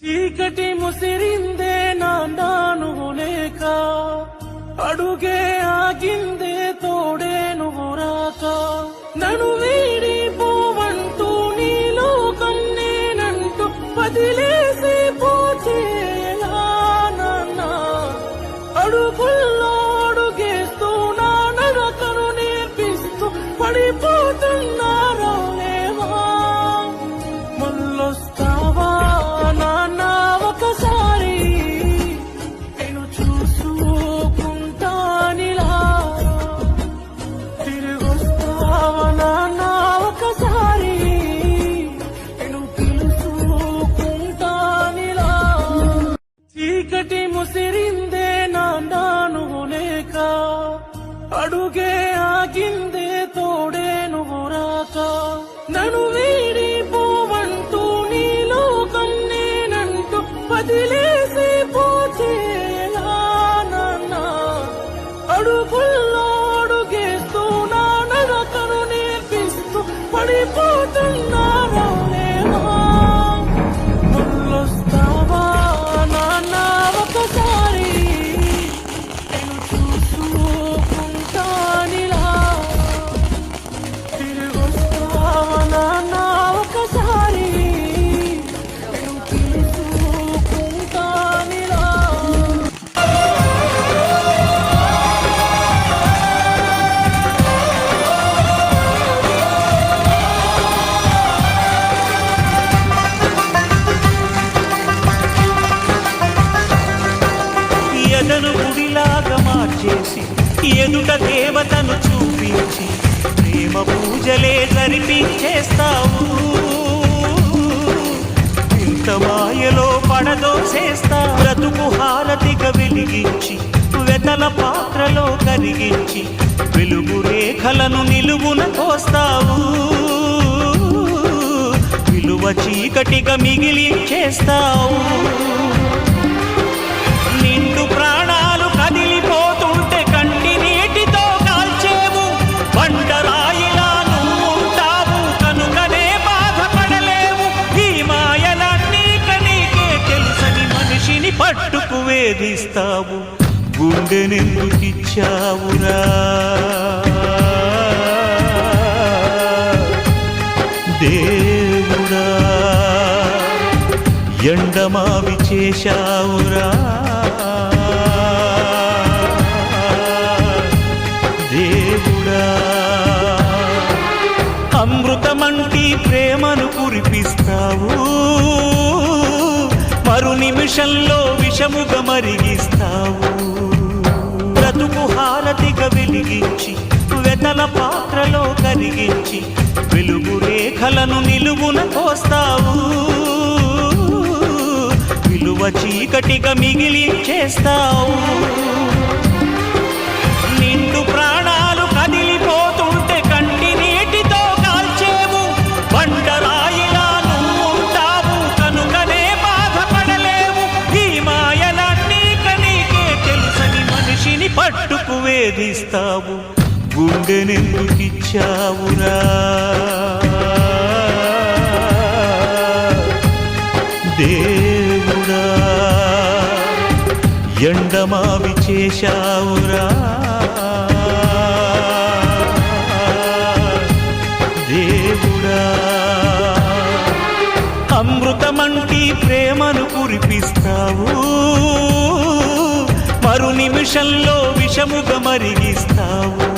చీకటి ముసిరిందే నాను లేక, అడుగే ఆగిందే తోడే నువ్వు రాక, నన్ను వీడిపోవంటూ నీ లోకం నేనంటూ వదిలేసి పోతే ఎలా నాన్న, అడుగుల్లో అడుగేస్తూ నా నడకను నేర్పిస్తూ పడిపోతున్నారా లేవా, మళ్ళొస్తావా నాన్న ఒకసారి, నేను చూసుకుంటానిలా, తిరిగొస్తావా నాన్న ఒకసారి, నేను పిలుచుకుంటానిలా. చీకటి ముసిరిందే నాను లేక, అడుగే ఆగిందే తోడే నువ్వు రాక, నన్ను వీడిపోవంటూ నీ లోకం నేనంటూ వదిలేసి పోతే ఎలా నాన్న, అడుగుల్లో అడుగేస్తూ నా నడకను నేర్పిస్తూ పడిపోతున్నారా లేవా, మళ్ళొస్తావా నాన్న ఒకసారి, నేను చూసుకుంటానిలా, తిరిగొస్తావా నాన్న ఒకసారి, నేను పిలుచుకుంటానిలా. ఎదను గుడిలాగా మార్చేసి ఎదుట దేవతను చూపించి ప్రేమ పూజలే జరిపించేస్తావు, ఇంత మాయలో పడదోసేస్తా, బ్రతుకు హారతిగా వెలిగించి వెతల పాత్రలో కరిగించి వెలుగు రేఖలను నిలువున కోస్తావు, విలువ చీకటిగా మిగిలించేస్తావు. నిండు ప్రాణాలు కదిలిపోతుంటే కంటి నీటితో కాల్చేవు, బండరాయిలా నువ్వుంటావు కనుకనే బాధపడలేవు, ఈ మాయలన్నీ నీకే తెలుసని మనిషిని పట్టుకు వేధిస్తావు, గుండెనెందుకిచ్చావురా దేవుడా, ఎండమావి చేశావురా దేవుడా, అమృతమంటి ప్రేమను కురిపిస్తావు, మరు నిమిషంలో విషముగా మరిగిస్తావు, బ్రతుకు హారతిగా వెలిగించి వెతల పాత్రలో కరిగించి వెలుగు రేఖలను నిలువున కోస్తావు, విలువ చీకటిగా మిగిలించేస్తావు. నిండు ప్రాణాలు కదిలిపోతుంటే కంటి నీటితో కాల్చేవు, బండరాయిలా నువ్వుంటావు కనుకనే బాధపడలేవు, ఈ మాయలన్నీ నీకే తెలుసని మనిషిని పట్టుకు వేధిస్తావు, గుండెనెందుకిచ్చావురా దేవుడా, ఎండమావి చేశావురా దేవుడా, అమృతమంటి ప్రేమను కురిపిస్తావు, మరు నిమిషంలో విషముగా మరిగిస్తావు,